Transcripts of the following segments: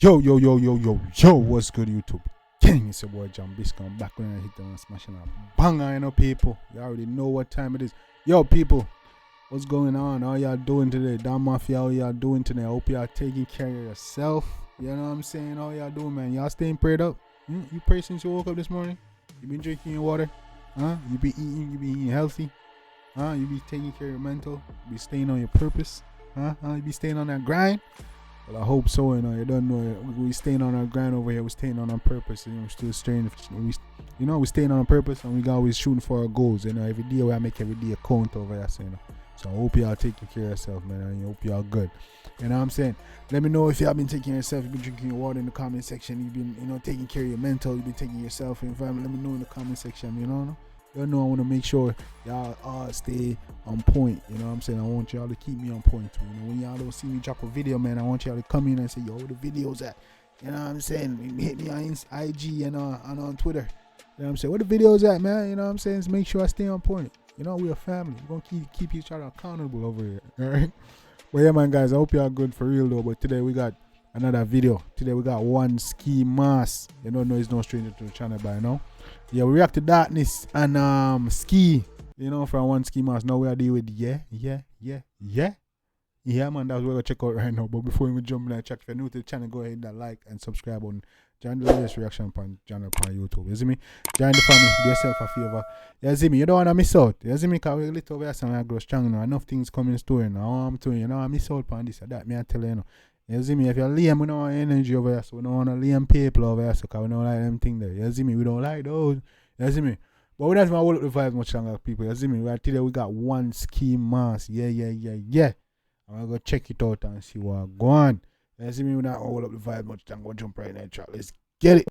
Yo, what's good, YouTube? King, it's your boy Jambisco. I'm back when I hit them and smashing a banger, you know, people. You already know what time it is. Yo, people, what's going on? How y'all doing today? Damn Mafia, how y'all doing today? I hope y'all taking care of yourself. You know what I'm saying? How y'all doing, man? Y'all staying prayed up? You pray since you woke up this morning? You been drinking your water? You be eating healthy? You be taking care of your mental? You be staying on your purpose? You be staying on that grind? Well, I hope so. You know, you don't know. We staying on our grind over here. We staying on our purpose. You know, we're still staying. We staying on our purpose, and we always shooting for our goals. You know, every day we make every day a count over here. So, you know, so I hope y'all taking care of yourself, man. And I hope y'all good. You know what I'm saying? Let me know if y'all been taking care of yourself. You've been drinking your water in the comment section. You've been, taking care of your mental. You've been taking yourself and family. Let me know in the comment section. You know. I want to make sure y'all all stay on point. You know what I'm saying? I want y'all to keep me on point too. You know, when y'all don't see me drop a video, man, I want y'all to come in and say, yo, where the videos at? You know what I'm saying? Hit me on IG and on Twitter. You know what I'm saying? Where the videos at, man? You know what I'm saying? Just make sure I stay on point. You know, we're a family. We're going to keep each other accountable over here. All right? But yeah, man, guys, I hope y'all good for real, though. But today we got another video. Today we got 1Skimask. You don't know he's no stranger to the channel by now. Yeah, we react to Darkness and Ski, from 1Skimask. Now we are dealing with yeah, man, that's what we're gonna check out right now. But before we jump in and check, if you're new to the channel, go ahead and like and subscribe on join the latest reaction channel on YouTube. You see me? Join the family, do yourself a favor. You see me? You don't wanna miss out. You see me? Because we're a little over here, so I grow strong now. Enough things coming in store now. I'm doing, I miss out on this or that. Me I tell you, You see me? If you're lame, we don't want energy over here, so we don't want to lame people over here, so because we don't like them things there. You see me? We don't like those. You see me? But we don't even hold up the vibes much longer, people. You see me? Right today we got 1Skimask. Yeah. I'm going to go check it out and see what's going on. You see me? We don't hold up the vibes much longer. We'll jump right in the track. Let's get it.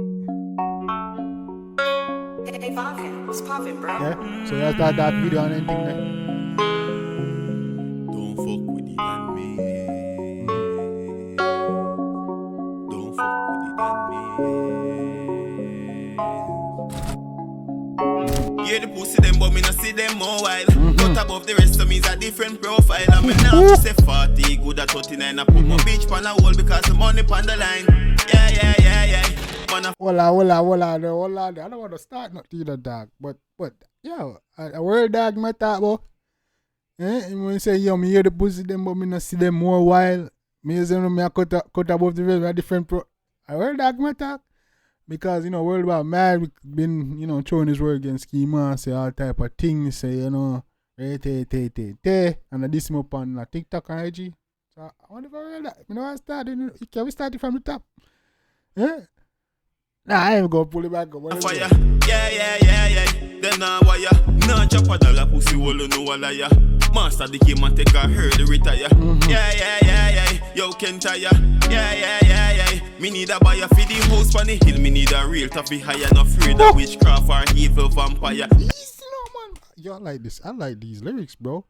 Hey, Falcon, what's poppin', bro? Yeah? So you start that video and anything there? Don't fuck with it and me. Yeah, the pussy them, but me not see them more while. Not above the rest of me is a different profile. And me now say 40, good at 39. I put my bitch pan a wall because the money pan the line. Yeah. Hold on. I don't want to start not to the dog, but yo, a word dog my talk about. When you say yo, me hear the pussy them, but me not see them more while. Me say no, me a cut above the rest of a different pro. A word dog my talk. Because, World War Mad, we been, throwing his word against Skimask, say all type of things, say, and I diss him up on TikTok and IG. So, I wonder if I read that. I started, can we start it from the top? Yeah? Nah, I ain't gonna pull it back up. Fire. Yeah. Then wire. No chop a dollar pussy wall no liar. Master the game and take a herd retire. Yeah. Yo can tire. Yeah. Me need a buyer for the house on the hill. Me need a real toughy higher. Not afraid of witchcraft or evil vampire. Easy no man. Yo, I like this. I like these lyrics, bro.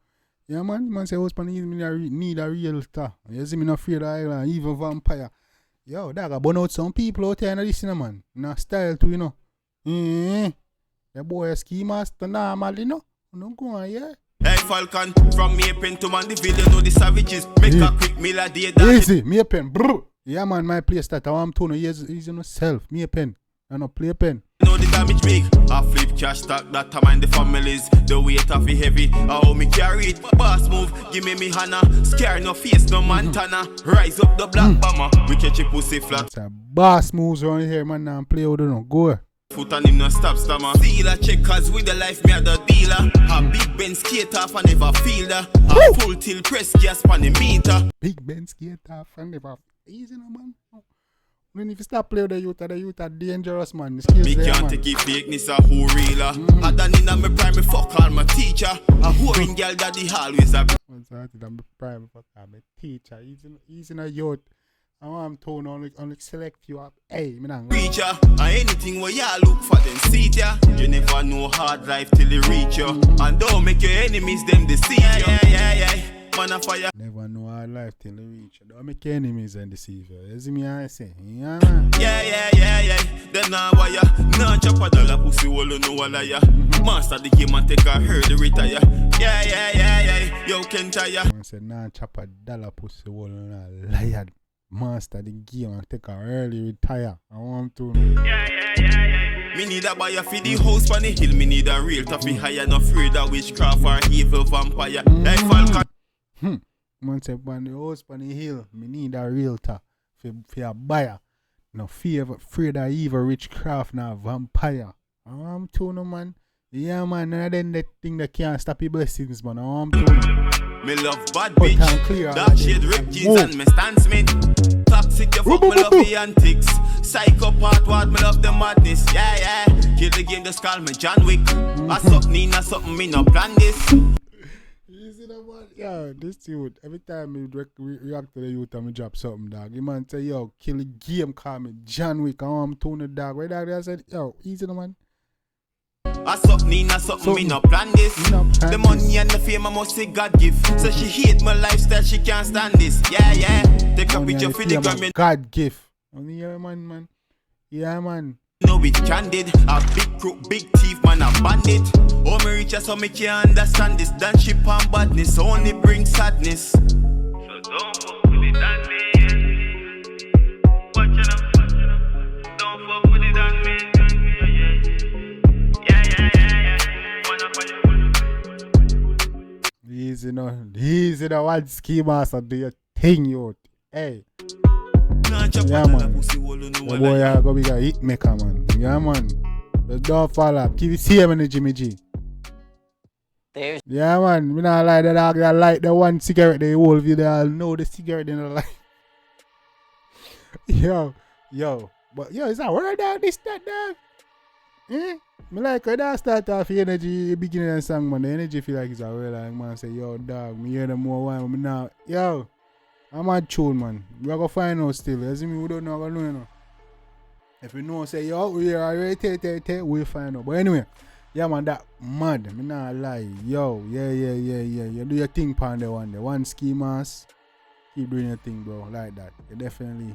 Yeah man. Man say house on the hill. Me need a real tough. You see me not afraid of evil vampire. Yo, that got burn out some people out here in this, man. Na style too, The boy Skimask to normal, No go on, yeah. Hey Falcon, from me pen to man the video, know the savages. Make a quick meal a day. Easy, me a pen, bro. Yeah man, my place that I want to know. He's in self. Me a pen. I no play a pen. Know the damage big. I flip cash stack that time and the families. The weight of it heavy. I how me carry it. Boss move, give me Hannah. Scare no face, no Montana. Rise up the black bomber. We catch a pussy flat. It's a boss moves around here, man. Now play out no go. Foot on him no stop stammer. Dealer checkers with the life me a the dealer. A big Ben skate off and never feel that. A full till press gas on the meter. Big Ben skate off and never easy no man. When if you stop playing the youth are dangerous, man. Me can't take it fakeness a who realer. I done in a me prime, me fuck all my teacher. A whoring girl daddy always a once I did me prime, fuck all my teacher. He's in a youth. I want him to only select you up. Hey, me not preacher. And anything where y'all look for them seat ya. You never know hard life till you reach you. And don't make your enemies them deceive you. Yeah. Man a fire. Never know hard life till they reach. Don't make enemies and deceive you. You see me I say? Yeah, man. Yeah. Then now why ya? Nah chop a dollar pussy hole you know a liar. Master the game and take a herd retire. Yeah. Yo can tire. I said nah chop a dollar pussy hole and a liar. Master the game and take a early retire. I want to. Yeah. Me need a buyer for the house on the hill. Me need a real tough higher. Not afraid of witchcraft or evil vampire. Like Falcon. Man say on the house on the hill. Me need a realtor for a buyer. No fear, afraid of evil witchcraft nor vampire. I'm to no man. Yeah man, none of them that thing that can't stop your blessings, man. I'm to no. Me love bad bitch. Dark shade rip jeans and me Stan Smith. Toxic you fuck me love the antics. Psychopath what me love the madness. Yeah. Kill the game just call me John Wick. I suck Nina something me no plan this. You see that one? Yo, this youth, every time me react to the youth and me drop something, dog, the man say, yo, kill the game, call me John Wick, I'm Tony dog. Where dog I said, yo, easy no man. I suck Nina something me no plan this. The money and the fame I must say God give. So she hate my lifestyle, she can't stand this. Yeah. Take a picture for the gram. God gift. Only yeah man. Yeah man. No it candid, a big crook, big thief, man a bandit. Oh me richer so me can't understand this. Dance ship and badness only bring sadness. So don't fuck with it and me. Watch it up. Don't fuck with it and me. Easy no 1Skimask do your thing, yo. Hey. Yeah man. The boy I go be a hit maker, man. Yeah man. Just don't fall up. Keep the same energy, me G. Yeah man. Me not like the dog that light the one cigarette they hold you. They all know the cigarette in the light. Yo. But yo, is that word dog this that dog? Me like when I start off the energy beginning of the song, man. The energy feel like it's a real like man say, yo dog, me hear them more wine, but me now, yo, I'm a tune man. We are gonna find out still. You see me, we don't know what you know. If we know say yo, we are already we'll find out. But anyway, yeah man, that mad. Me not lie. Yo, yeah. You do your thing pan the one. The 1Skimask. Keep doing your thing, bro. Like that. You definitely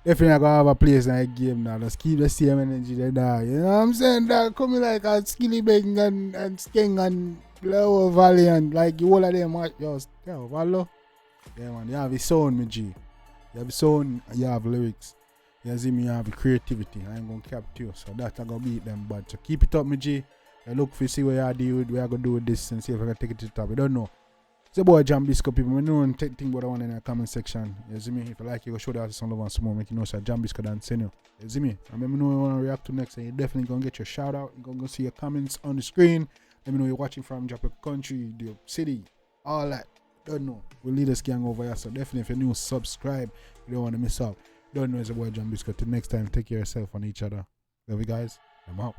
gonna have a place in the game now. Just keep the same energy there, dog. You know what I'm saying? Dog, coming like a Skilly Bang and Sting and Lower Valley and like you all of them, yo, Valo. Yeah, man, you have a sound, me G. You have a sound, you have lyrics. You see me, you have a creativity. I ain't gonna capture you, so that's gonna beat them bad. So keep it up, me G. I look for see what you do with, what I gonna do with this and see if I can take it to the top. I don't know. It's a boy Jambisco, people. I know and think about the one in the comment section. You see me? If you like, you go show that to some love and some more. Make you know so Jambisco done send you. You see me? And let me know what you want to react to next. And you're definitely gonna get your shout out. You're gonna see your comments on the screen. Let me know you're watching from Japan country, the city, all that. Don't know. We'll lead this gang over here. So definitely if you're new, subscribe. You don't want to miss out. Don't know it's a boy Jambisco. Till next time, take care of yourself and each other. Love you guys. I'm out.